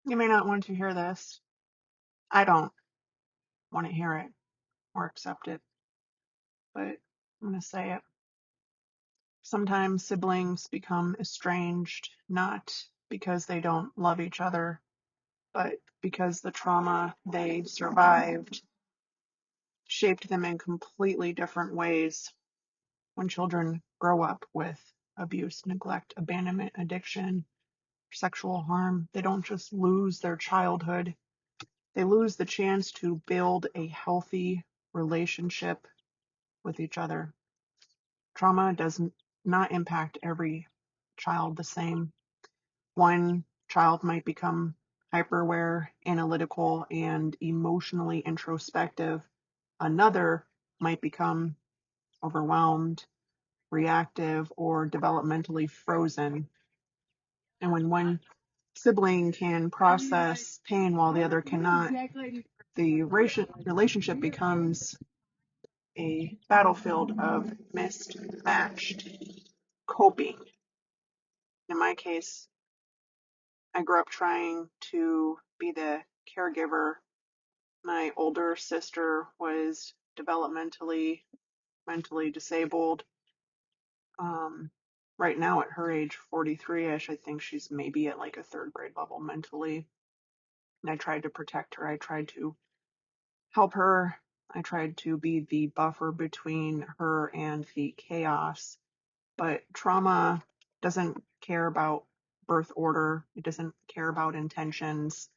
You may not want to hear this. I don't want to hear it or accept it, but I'm going to say it. Sometimes siblings become estranged, not because they don't love each other, but because the trauma they survived shaped them in completely different ways. When children grow up with abuse, neglect, abandonment, addiction, sexual harm, they don't just lose their childhood, they lose the chance to build a healthy relationship with each other. Trauma does not impact every child the same. One child might become hyper-aware, analytical, and emotionally introspective. Another might become overwhelmed, reactive, or developmentally frozen. And when one sibling can process pain while the other cannot, the relationship becomes a battlefield of mismatched coping. In my case, I grew up trying to be the caregiver. My older sister was developmentally, mentally disabled. Right now, at her age, 43-ish, I think she's maybe at like a third grade level mentally. And I tried to protect her. I tried to help her. I tried to be the buffer between her and the chaos. But trauma doesn't care about birth order. It doesn't care about intentions.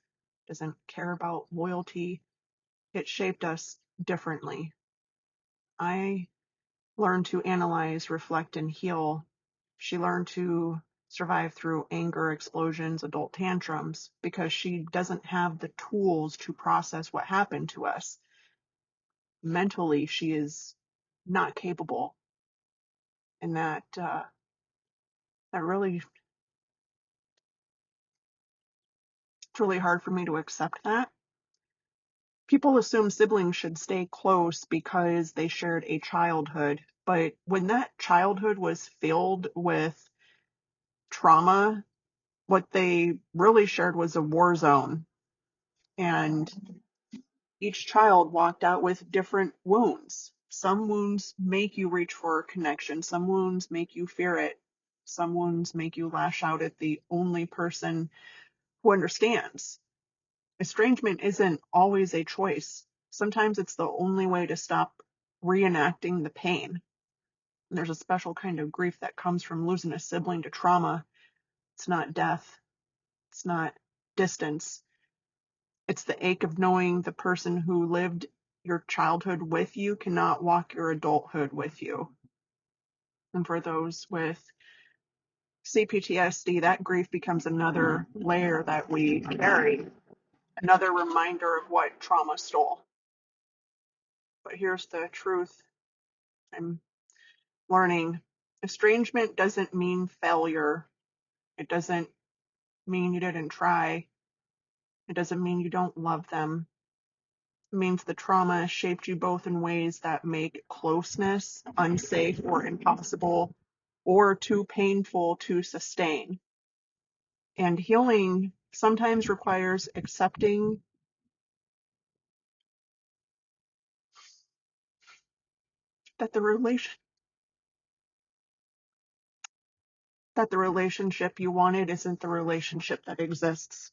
It doesn't care about loyalty. It shaped us differently. I learned to analyze, reflect, and heal. She learned to survive through anger, explosions, adult tantrums, because she doesn't have the tools to process what happened to us. Mentally, she is not capable. And that really, it's really hard for me to accept that. People assume siblings should stay close because they shared a childhood, but when that childhood was filled with trauma, what they really shared was a war zone. And each child walked out with different wounds. Some wounds make you reach for a connection. Some wounds make you fear it. Some wounds make you lash out at the only person who understands. Estrangement isn't always a choice. Sometimes it's the only way to stop reenacting the pain. And there's a special kind of grief that comes from losing a sibling to trauma. It's not death. It's not distance. It's the ache of knowing the person who lived your childhood with you cannot walk your adulthood with you. And for those with CPTSD, that grief becomes another layer that we carry, another reminder of what trauma stole. But here's the truth I'm learning. Estrangement doesn't mean failure. It doesn't mean you didn't try. It doesn't mean you don't love them. It means the trauma shaped you both in ways that make closeness unsafe or impossible or too painful to sustain. And healing sometimes requires accepting that the relationship you wanted isn't the relationship that exists.